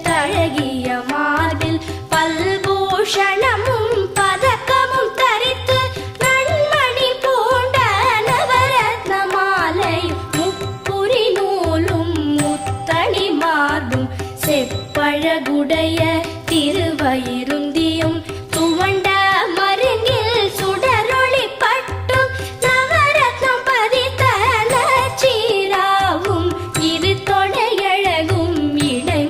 தழகிய மார்பில் பல்பூஷணமும் பதக்கமும் தரித்து நன்மணி பூண்ட நவரத்ன மாலை முப்புரி நூலும் முத்தணி மார்பும் செப்பழகுடைய திருவயிருந்தியும்